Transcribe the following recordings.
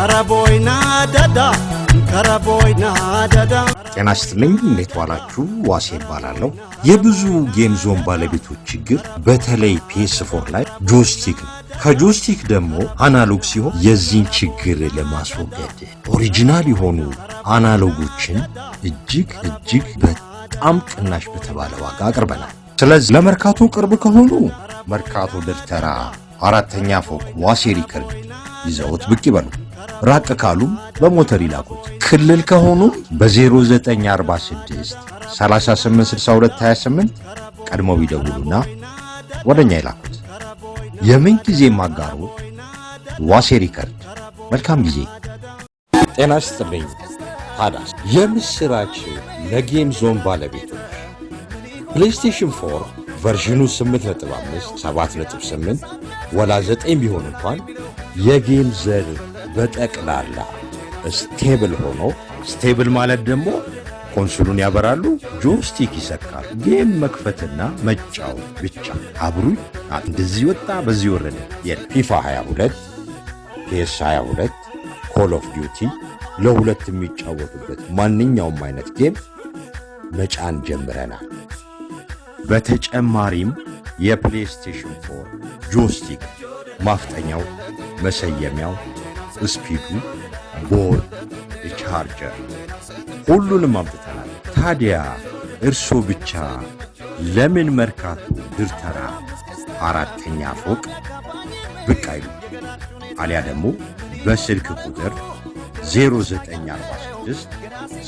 ከረቦይና ደዳ ከረቦይና ደዳ ጤና ይስጥልኝ እንዴት ዋላችሁ ዋሴ ይባላለሁ የብዙ ጌም ዞን ባለቤቶች ችግር በተለይ PS4 ላይ ጆይስቲክ ከጆይስቲክ ደግሞ አናሎግ ሲሆን የዚህን ችግር ለማስወገድ ኦሪጂናል የሆኑ አናሎጎችን እጅግ በጣም ቅናሽ በተባለ ዋጋ አቅርበናል ስለዚህ ለመርካቶ ቅርብ ከሆኑ መርካቶ ደርተራ አራተኛ ፎቅ ዋሴ ሪከርድ ይዘውት ብቅ ይበሉ ራቅ ካሉ በሞተር ይላኩት ክልል ከሆኑ በ0946 386228 ቀድሞ ቢደውሉና ወደኛ ይላኩት የምን ጊዜ ማጋሩ ዋሴ ሪከርድ መልካም ጊዜ ጤና ይስጥልኝ ታዳስ የምስራች ለጌም ዞን ባለቤቶች PlayStation 4 ቨርዥኑ 8.5 7.8 ወላ 9 ቢሆን እንኳን የጌም ዘር በጠቅላላ ስቴብል ሆኖ ስቴብል ማለት ደግሞ ኮንሶሉን ያበራሉ ጆይስቲክ ይሰካሉ ጌም መክፈትና መጫወት ብቻ አብሩኝ እንደዚህ ወጣ በዚህ ወረደ FIFA 22 PS 22 Call of Duty ለሁለት የሚጫወቱበት ማንኛውም አይነት ጌም መጫን ጀምረናል በተጨማሪም የፕሌይስቴሽን 4 ጆይስቲክ ማፍጠኛው መሰየሚያው ስፒዱ ቦርድ ቻርጀር ሁሉንም አምጥተናል ታዲያ እርሶ ብቻ ለምን መርካቶ ድርተራ አራተኛ ፎቅ ብቅ አይሉ አሊያ ደግሞ በስልክ ቁጥር 0946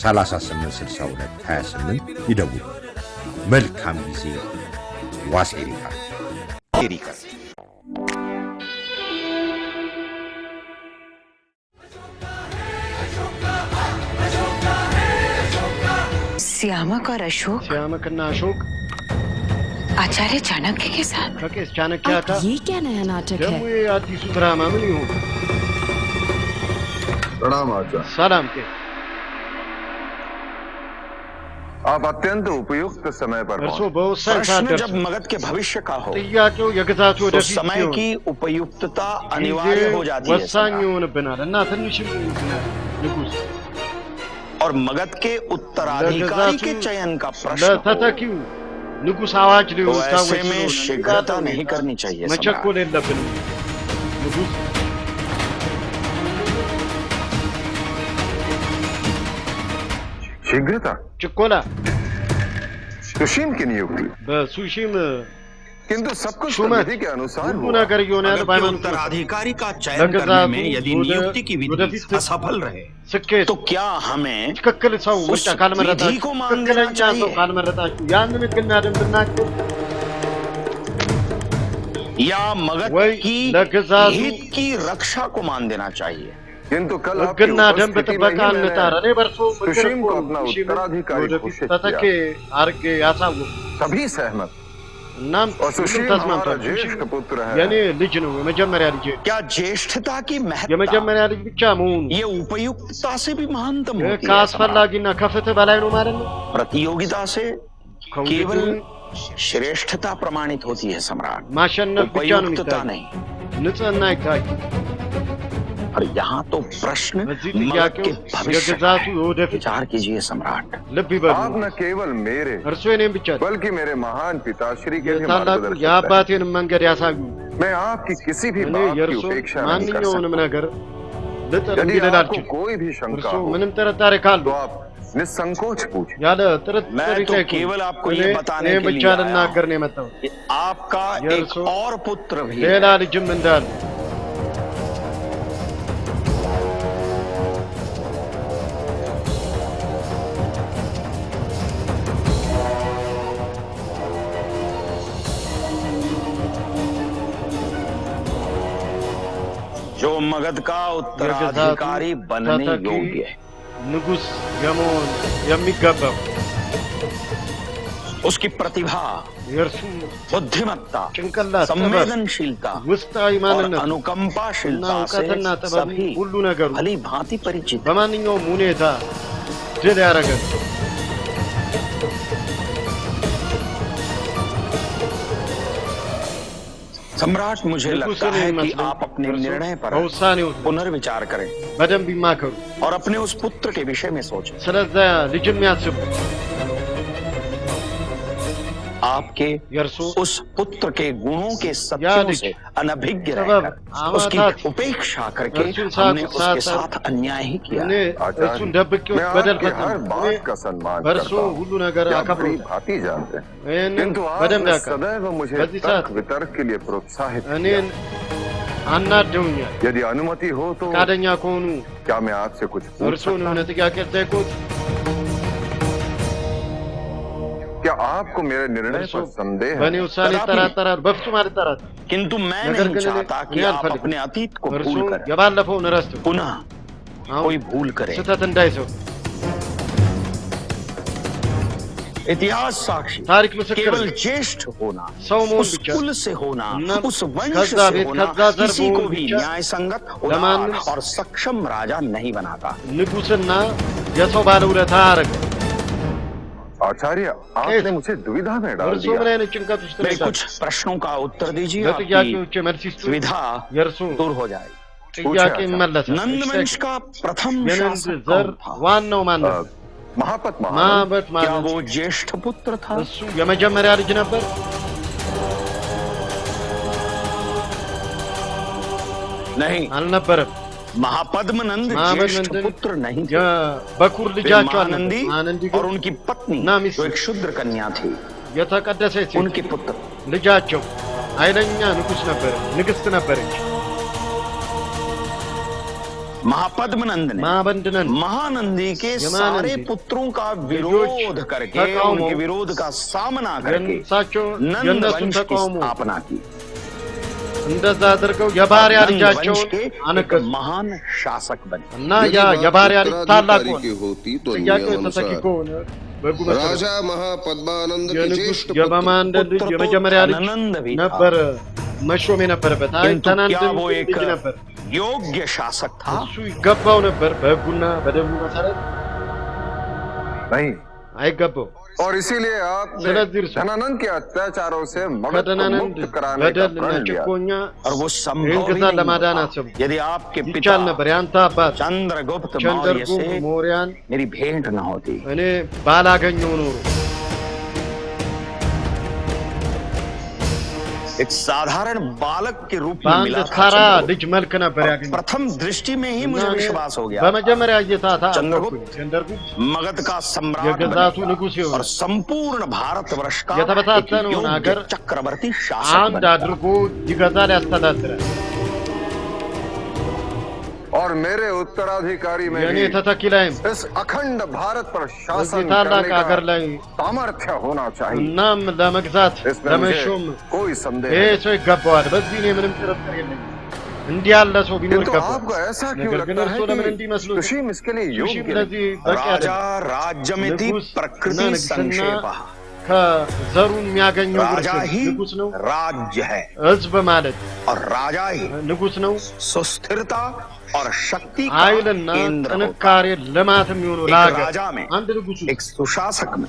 3862 28 ይደውሉ መልካም ጊዜ ዋሴ ሪከርድ श्यामक और अशोक श्यामक ना अशोक आचार्य चाणक्य के साथ केस चाणक्य का ये क्या नया नाटक है जब ये आती सुधरा मामली हो प्रणाम आचार्य सलाम के आप अत्यंत उपयुक्त समय पर प्रश्न जब मगध के भविष्य का हो तो समय की उपयुक्तता अनिवार्य हो जाती है और मगध के उत्तराधिकारी के चयन का प्रश्न ንጉስ አዋጅ ሊሆን ऐसे में शीघ्रता नहीं करनी चाहिए መቸኮል የለብንም ንጉስ शीघ्रता ችኮላ सुशीम की नियुक्ति በሱሺም किंतु सब कुछ प्रगति के अनुसार हुआ ነገር ይሆነ ያለ ባይማን उत्तराधिकारी का चयन करने में यदि नियुक्ति की विधि असफल रहे तो क्या हमें ትክክል ሰው ምርጫ ካልመረጣችሁ ትክክለኛ ሰው ካልመረጣችሁ ያንን ግን ያደምጥናችሁ या मगध की हित की रक्षा को मान देना चाहिए किंतु कल आपने ደንብ ጥበቃ እንጣራ እኔ በርሶ सुशीम को अपना उत्तराधिकारी घोषित ተተኬ አርጌ ያሳው सभी सहमत नाम और सुशीम हमारा ज्येष्ठ पुत्र है यानी ልጅ ነው የመጀመሪያ ልጅ क्या ज्येष्ठता की महत्ता የመጀመሪያ ልጅ ብቻ መሆኑ ये उपयुक्तता से भी महानतम होती है ካስፈላጊና ከፍትህ በላይ ነው ማለት ነው प्रतियोगिता से केवल श्रेष्ठता प्रमाणित होती है सम्राट ማሸነፍ ብቻ ነው नहीं ንጽህና ይታይ और यहाँ तो प्रश्न मगध के भविष्य का विचार कीजिए सम्राट आप न केवल मेरे बल्कि मेरे महान पिता श्री के भी የአባቴን መንገድ ያሳዩ मैं आपकी किसी भी बात की उपेक्षा नहीं कर सकता यदि आपको कोई भी शंका हो ምንም ጥርጣሬ ካለ तो आप निसंकोच पूछें ያለ ጥርጣሬ केवल आपको ये बताने के लिए ብቻ ልናገር ነው የመጣው आपका एक और पुत्र भी ሌላ ልጅም እንዳለ जो मगध का उत्तराधिकारी बनने योग्य है ንጉስ የመሆን የሚገባው उसकी प्रतिभा የርሱ बुद्धिमत्ता ጭንቅላት संवेदनशीलता ውስጣዊ ማንነት अनुकंपाशीलता እውቀትና ጥበብ ሁሉ ነገሩ भली भांति परिचित በማንኛውም ሁኔታ ድል ያደርጋል सम्राट मुझे लगता है कि आप अपने निर्णय पर पुनर्विचार करें और अपने उस पुत्र के विषय में सोचें। आपके उस पुत्र के गुणों के सत्यों से अनभिज्ञ रहकर उसकी उपेक्षा करके हमने उसके साथ अन्याय ही किया। आचार्य, मैं आपकी हर बात का सम्मान करता हूं, आप बड़ी भांति जानते हैं, किंतु आपने सदैव मुझे तर्क वितर्क के लिए प्रोत्साहित किया। यदि अनुमति हो तो क्या मैं आपसे कुछ पूछ सकता हूं? क्या आपको मेरे निर्णय पर संदेह है? किंतु मैं नहीं चाहता कि आप अपने अतीत को भूल कर पुनः कोई भूल करें। इतिहास साक्षी केवल ज्येष्ठ होना, उस कुल से होना, उस वंश से होना किसी को भी न्याय संगत और सक्षम राजा नहीं बनाता। आचार्य, आपने मुझे दुविधा में डाल दिया। मैं कुछ प्रश्नों का उत्तर दीजिए, आपकी दुविधा दूर हो जाएगी। नंद वंश का प्रथम शासक कौन था? महापत क्या वो ज्येष्ठ पुत्र था? नहीं, महापद्मनंद ज्येष्ठ पुत्र नहीं थे। महानंदी और उनकी पत्नी जो एक शूद्र कन्या थी, उनके पुत्र। महापद्मनंद ने महानंदी के सारे पुत्रों का विरोध करके, उनके विरोध का सामना करके नंद वंश की स्थापना की। महान शासक बने। राजा महापद्मानंद के ज्येष्ठ क्या वो एक योग्य शासक था? नहीं। और इसीलिए आपने धनानंद के अत्याचारों से मगध को मुक्त कराने का प्रण लिया। और वो संभव ही नहीं यदि आपके पिता चंद्रगुप्त मौर्य से मेरी भेंट न होती। एक साधारण बालक के रूप में मिला था। प्रथम दृष्टि में ही मुझे विश्वास हो गया चंद्रगुप्त मगध का सम्राट और संपूर्ण भारतवर्ष का योग्य चक्रवर्ती शासक बने। और मेरे उत्तराधिकारी में भी इस अखंड भारत पर शासन करने का सामर्थ्य होना चाहिए। इसमें मुझे कोई संदेह नहीं। किंतु आपको ऐसा क्यों लगता है कि सुशीम इसके लिए योग्य नहीं? राजा राज्यमिति प्रकृति संक्षेपः। राजा ही राज्य है और राजा ही सुस्थिरता और शक्ति का केंद्र होता है। एक राजा में, एक सुशासक में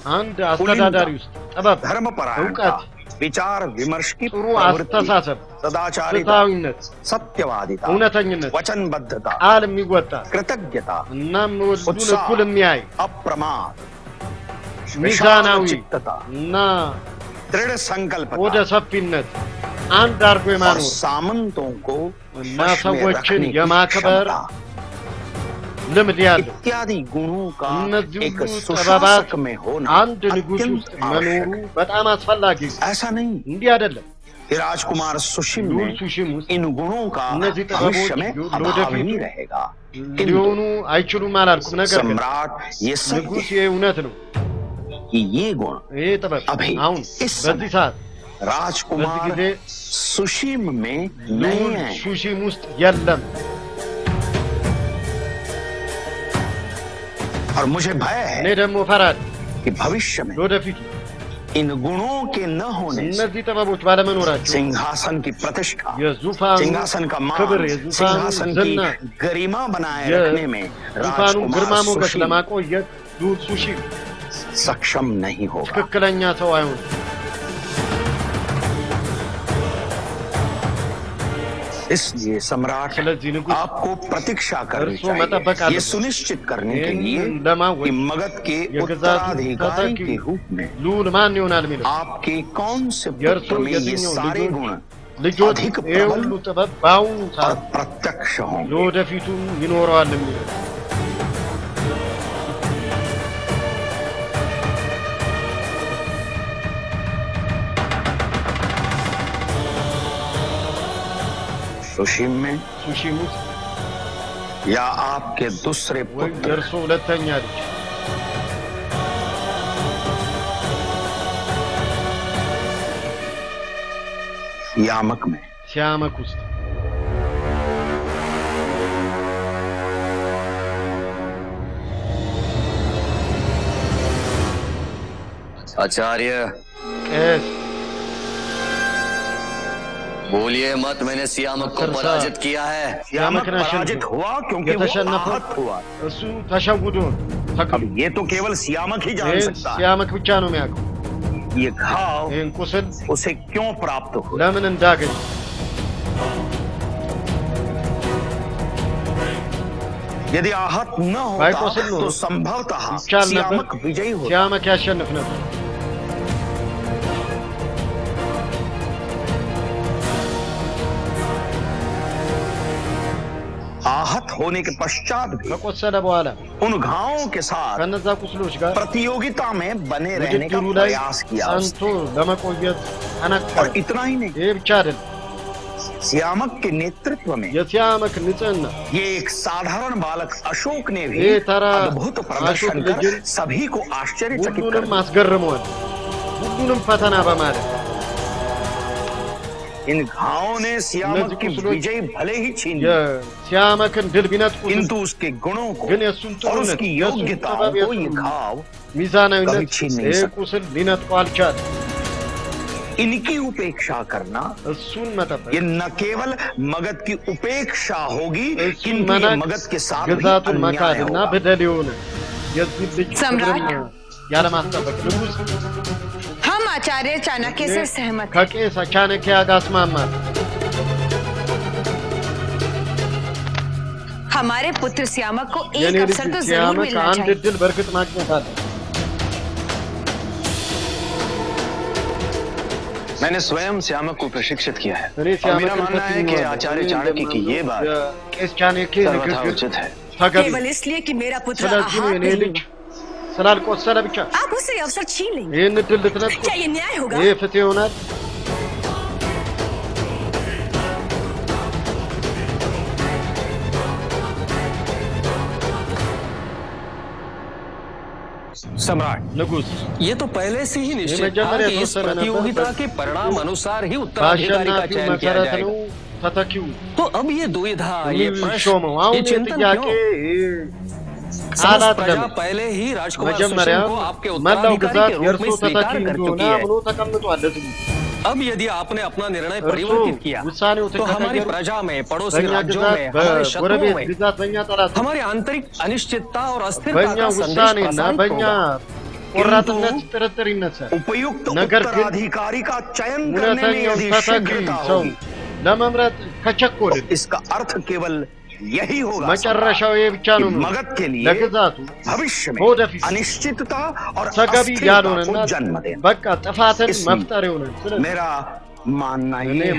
धर्मपरायणता, विचार विमर्श की प्रवृत्ति, सदाचारिता, सत्यवादिता, वचनबद्धता, कृतज्ञता, उत्साह, अप्रमाद, चित्तता, दृढ़ संकल्पता और सामंतों को इत्यादि गुणों का एक सुशासक में होना अत्यंत आवश्यक। ऐसा नहीं कि राजकुमार सुशीम में इन गुणों का भविष्य में अभाव ही रहेगा। सम्राट ये सत्य कि ये गुण अभी इस समय राजकुमार सुशीम में नहीं है। और मुझे भय है कि भविष्य में इन गुणों के न होने से सिंहासन की प्रतिष्ठा, सिंहासन का मान, सिंहासन की गरिमा बनाए रखने में राजकुमार सुशीम सक्षम नहीं होगा। इसलिए सम्राट आपको प्रतीक्षा करनी चाहिए, ये सुनिश्चित करने के लिए कि मगध के उत्तराधिकारी के रूप में आपके कौन से पुत्र में ये सारे गुण अधिक प्रबल और प्रत्यक्ष होंगे। सुशीम या आपके दूसरे पुत्र श्यामक में। आचार्य बोलिए मत, मैंने सियामक को पराजित किया है। सियामक पराजित हुआ क्योंकि वो आहत हुआ। अब ये तो केवल सियामक ही जान सकता है। ये घाव उसे क्यों प्राप्त हुआ? यदि आहत न होता तो संभवतः सियामक विजयी होता। आहत होने के पश्चात भी उन घावों के साथ प्रतियोगिता में बने रहने का प्रयास किया। और इतना ही नहीं, सियामक के नेतृत्व में ये एक साधारण बालक अशोक ने भी अद्भुत प्रदर्शन कर सभी को आश्चर्यचकित कर। इन घावों ने सियामक की विजय भले ही छीन ली, किंतु उसके गुणों को और उसकी योग्यताओं को ये घाव कभी छीन नहीं सकते। इनकी उपेक्षा करना ये न केवल मगध की उपेक्षा होगी, किंतु ये मगध के साथ भी अन्याय होगा। हम आचार्य चाणक्य से सहमत हमारे पुत्र सियामक को एक अवसर तो जरूर मिलना चाहिए। मैंने स्वयं सियामक को प्रशिक्षित किया है और मेरा मानना है कि आचार्य चाणक्य की ये बात सर्वथा उचित है। केवल इसलिए कि मेरा पुत्र आप उससे अवसर छीन लेंगे, क्या ये न्याय होगा? सम्राट, ये तो पहले से ही निश्चित था कि इस प्रतियोगिता के परिणाम अनुसार ही उत्तराधिकारी का चयन किया जाएगा। तो अब ये दुविधा, ये प्रश्न, ये चिंतन क्यों? प्रजा पहले ही राजकुमार सुशील को आपके उत्तराधिकारी के रूप में स्वीकार कर चुकी है। अब यदि आपने अपना निर्णय परिवर्तित किया तो हमारी प्रजा में, पड़ोसी राज्यों में, हमारे शत्रुओं में हमारी आंतरिक अनिश्चितता और अस्थिरता का संदेश उपयुक्त उत्तराधिकारी का चयन करने में यदि शीघ्रता होगी, इसका अर्थ केवल यही होगा कि मगध के लिए भविष्य में अनिश्चितता और अस्थिरता को जन्म देना। मेरा मानना ये है,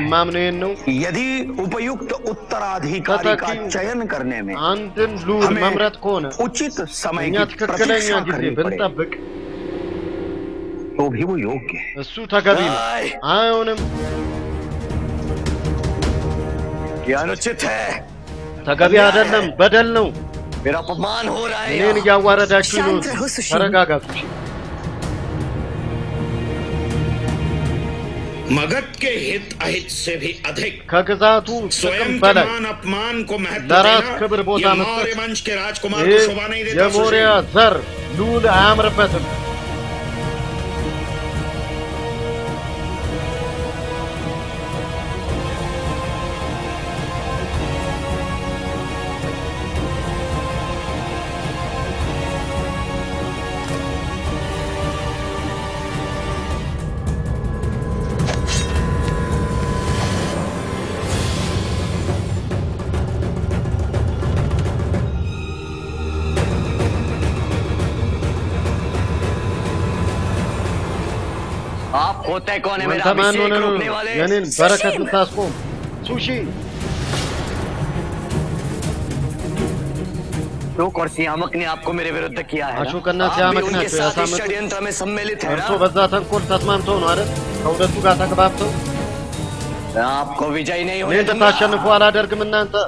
यदि उपयुक्त उत्तराधिकारी का चयन करने में हमें उचित समय की प्रतीक्षा करनी पड़े, तो भी वो योग्य है। यह अनुचित है, ተገቢ አይደለም፣ በደል ነው። मेरा अपमान हो रहा है। እኔን እያዋረዳችሁ ነው። ተረጋጋቱ። मगध के हित अहित से भी अधिक ከግዛቱ स्वयं के मान अपमान को महत्व ለራስ ክብር ቦታ देना मौर्य वंश के राजकुमार को शोभा नहीं देता। የሞሪያ ዘር ልዑል አያምርበትም። होता है कौन है मेरा अभिषेक रोकने वाले? यानी बरकत तास्को सुशी अशोक और सियामक ने आपको मेरे विरुद्ध किया है। अशोक अन्ना सियामक ने षड्यंत्र में सम्मिलित है ना? तो बजा था कोल तस्मान तो नवारे कौदतु गाता कबाब तो आपको विजय नहीं होने दूंगा। ने तशानफ वाला दर्ग मन्नांता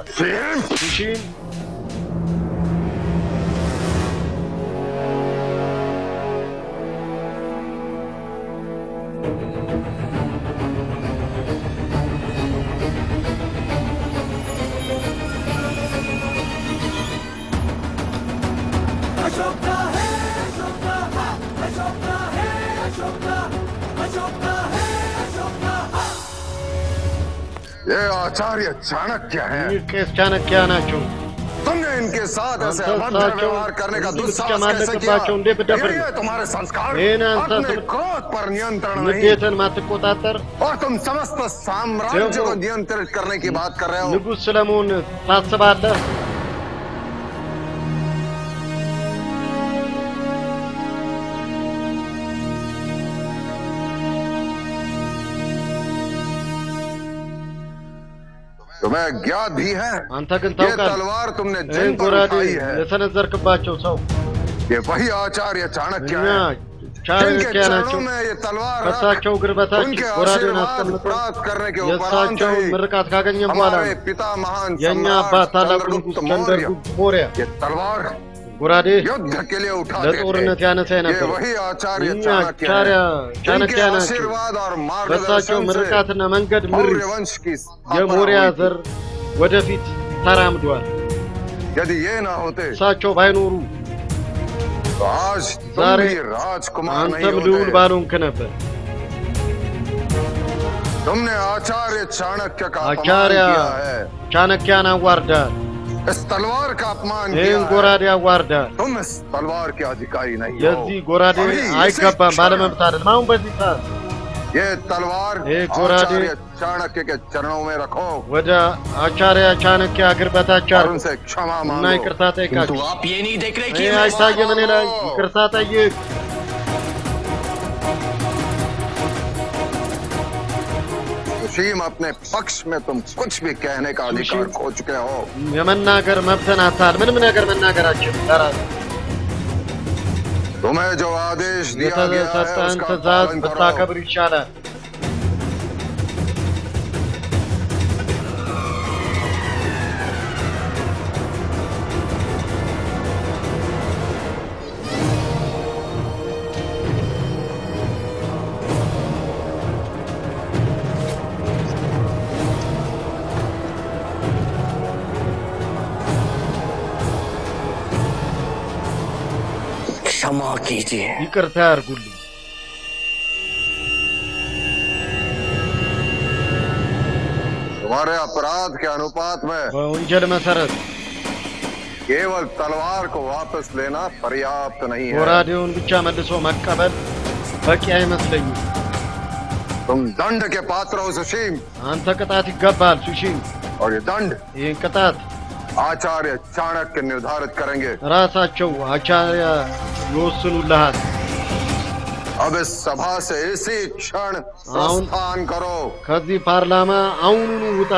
सुशी ये आचार्य चाणक्य है। चाणक्य ना क्यों तुमने इनके साथ ऐसे अभद्र व्यवहार करने का दुस्साहस कैसे किया? ये तुम्हारे संस्कार, अपने क्रोध पर नियंत्रण नहीं, और तुम समस्त साम्राज्य को नियंत्रित करने की बात कर रहे हो। तुम्हें ज्ञात भी है ये तलवार तुमने जिन पर उठाई है ये वही आचार्य चाणक्य है जिनके चरणों में ये तलवार उनके आशीर्वाद प्राप्त करने के उपरांत ही हमारे पिता महान सम्राट चंद्रगुप्त मौर्य ये तलवार युद्ध के लिए उठाते थे। ये वही आचार्य चाणक्य है जिनके आशीर्वाद और मार्गदर्शन से मौर्य वंश की स्थापना ወደፊት ተራምዷል። यदि ये ना होते እሳቸው ባይኖሩ तो आज तुम भी राजकुमार नहीं አንተም ልዑል होते। ባልሆንክ ነበር። तुमने आचार्य चाणक्य का अपमान आचार्य किया है। ቻणक्ያን አዋርዳል። इस तलवार का अपमान ይህን किया ጎራዴ है। አዋርዳል። तुम इस तलवार के अधिकारी नहीं हो। የዚህ ጎራዴ अभी इसी አይገባም क्षण ባለመብት አይደለም። አሁን በዚህ ሰዓት ये तलवार ये गोराडे आचार्य चाणक्य के चरणों में रखो ወደ አቻርያ ቻणक्य እግር በታች और उनसे क्षमा እና मांगो। ይቅርታ ጠይቃችሁ። तो आप ये नहीं देख रहे कि ይህ मैं አይታየም እኔ ላይ ይቅርታ ጠይቅ። सुशीम अपने पक्ष में तुम कुछ भी कहने का अधिकार खो चुके हो। የመናገር መብትን አታል። ምንም ነገር መናገራችን ለራስ तुम्हें जो आदेश दिया गया है የተሰጠን उसका ትእዛዝ पालन करो। ብታከብር ይሻላል። क्षमा कीजिए। ይቅርታ ያርጉልኝ። तुम्हारे अपराध के अनुपात में በወንጀል መሰረት केवल तलवार को वापस लेना पर्याप्त नहीं है। ጎራዴውን ብቻ መልሶ መቀበል በቂ አይመስለኝም። तुम दंड के पात्र हो सुशीम አንተ ቅጣት ይገባል ሱሺም። और ये दंड ይህን ቅጣት आचार्य चाणक्य निर्धारित करेंगे। ራሳቸው አቻርያ ይወስኑልሃል። अब इस सभा से इसी क्षण प्रस्थान करो। ከዚህ ፓርላማ አሁኑኑ ውጣ።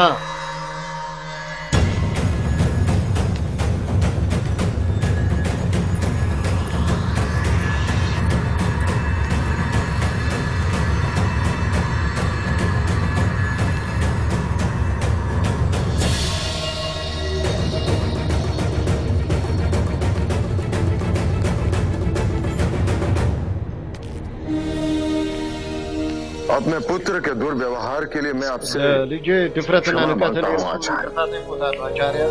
अपने पुत्र के दुर्व्यवहार के लिए मैं आपसे ልጄ ድፍረትና क्षमा ንቀትን मांगता हूं आचार्य। ይቅርታ ጠይቆታለሁ አቻርያ።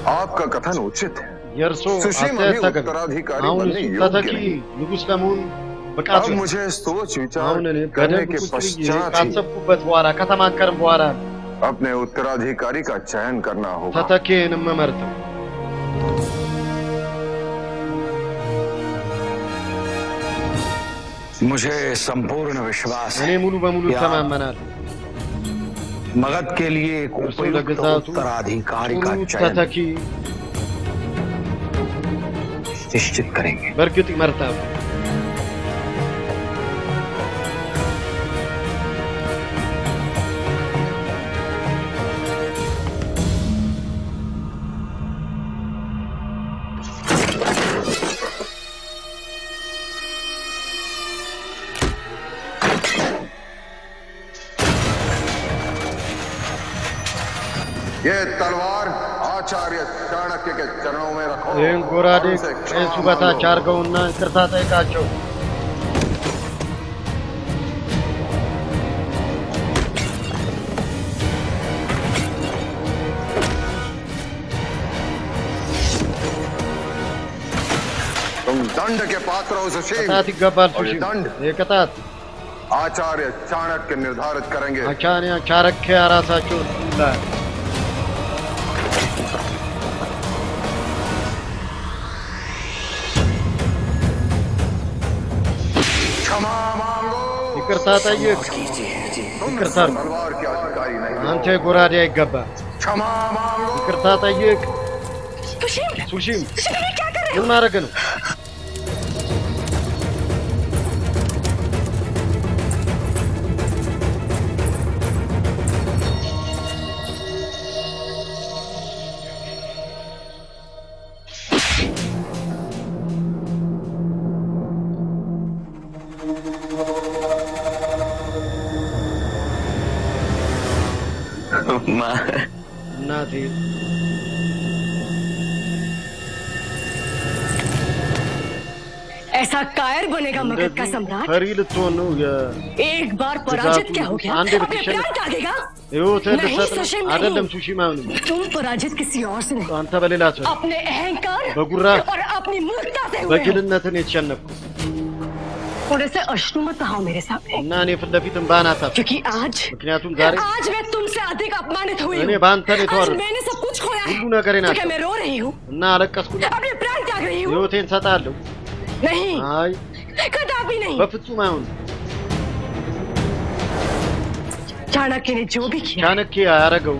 आपका कथन उचित है। የእርሶ सुशीम አስተያየት अभी ተገቢ። उत्तराधिकारी አሁን बनने እሱ योग्य ተተኪ नहीं। ንጉሥ ለመሆን ብቃቱ अब मुझे सोच विचार አሁን እኔ करने በደንብ के ቁጭ ብዬ पश्चात ही ካሰብኩበት በኋላ ከተማከርም በኋላ अपने उत्तराधिकारी का चयन करना होगा। ተተኪን የምመርጠው። मुझे संपूर्ण विश्वास እኔ है ሙሉ በሙሉ ያ- እተማመናለሁ። मगध के लिए एक እርሱ उपयुक्त ለግዛቱ उत्तराधिकारी का ጥሩ चयन ተተኪ निश्चित करेंगे। በእርግጥ ይመርጣሉ። ये तलवार आचार्य चाणक्य के चरणों में रखो। ይህን ጎራዴ ቄሱ በታች አድርገውና ይቅርታ ጠይቃቸው። तुम दंड के पात्र हो सुशील। ቅጣት ይገባል ሱሺም። ይህ ቅጣት आचार्य चाणक्य निर्धारित करेंगे। አቻንያ ቻረኪያ ራሳቸው ይላል። क्षमा मांगो। ይቅርታ ጠይቅ። ይቅርታ तलवार के अधिकारी नहीं। አንተ ጎራዴ አይገባ። क्षमा मांगो। ይቅርታ ጠይቅ። ሱሺም ምን ማድረግ ነው? እናቴ ऐसा कायर बनेगा मगध का सम्राट। ፈሪ ልትሆን ነው። एक बार पराजित क्या हो गया? አንዴ अपने ብትሸነፍ प्राण त्यागेगा? ህይወትህን नहीं ልትሰጥ ነው? सुशील, አይደለም नहीं। ሱሺም አይሆንም። तुम पराजित किसी और से नहीं, አንተ በሌላ ሰው अपने अहंकार በጉራ और अपनी मूर्खता से हुए हो। በጅልነትን የተሸነፍኩ थोड़े से अश्रु मत बहाओ मेरे सामने, እና እኔ ፊት ለፊት እንባህን አታፍስ። क्योंकि आज ምክንያቱም ዛሬ मैं तुमसे अधिक अपमानित हुई እኔ हूँ। በአንተ ነው आज የተዋረድኩት። मैंने सब कुछ खोया है, ሁሉ ነገሬን तो አጣሁ क्या मैं रो रही हूँ? እና አለቀስኩ። अपने प्राण त्याग रही हूँ? ህይወቴን ሰጣለሁ? नहीं, አይ कदापि नहीं। በፍጹም አይሆንም። चाणक्य ने जो भी किया ቻणक्य ያደረገው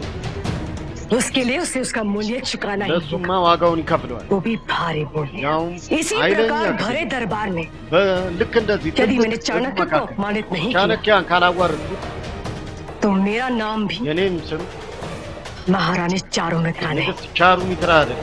उसके लिए उसे उसका मूल्य चुकाना ही ለሱማ होगा, ዋጋውን ይከፍለዋል። वो भी भारी मूल्य। ያውም इसी ኃይለኛ प्रकार ጊዜ भरे दरबार में ልክ እንደዚህ यदि मैंने ትልቅ चाणक्य को መካከል अपमानित नहीं किया ቻणक्ያን ካላዋረድኩት तो मेरा नाम भी የኔም ስም महारानी चारुमित्रा नहीं। ንግስት ቻሩ ሚትራ አይደል?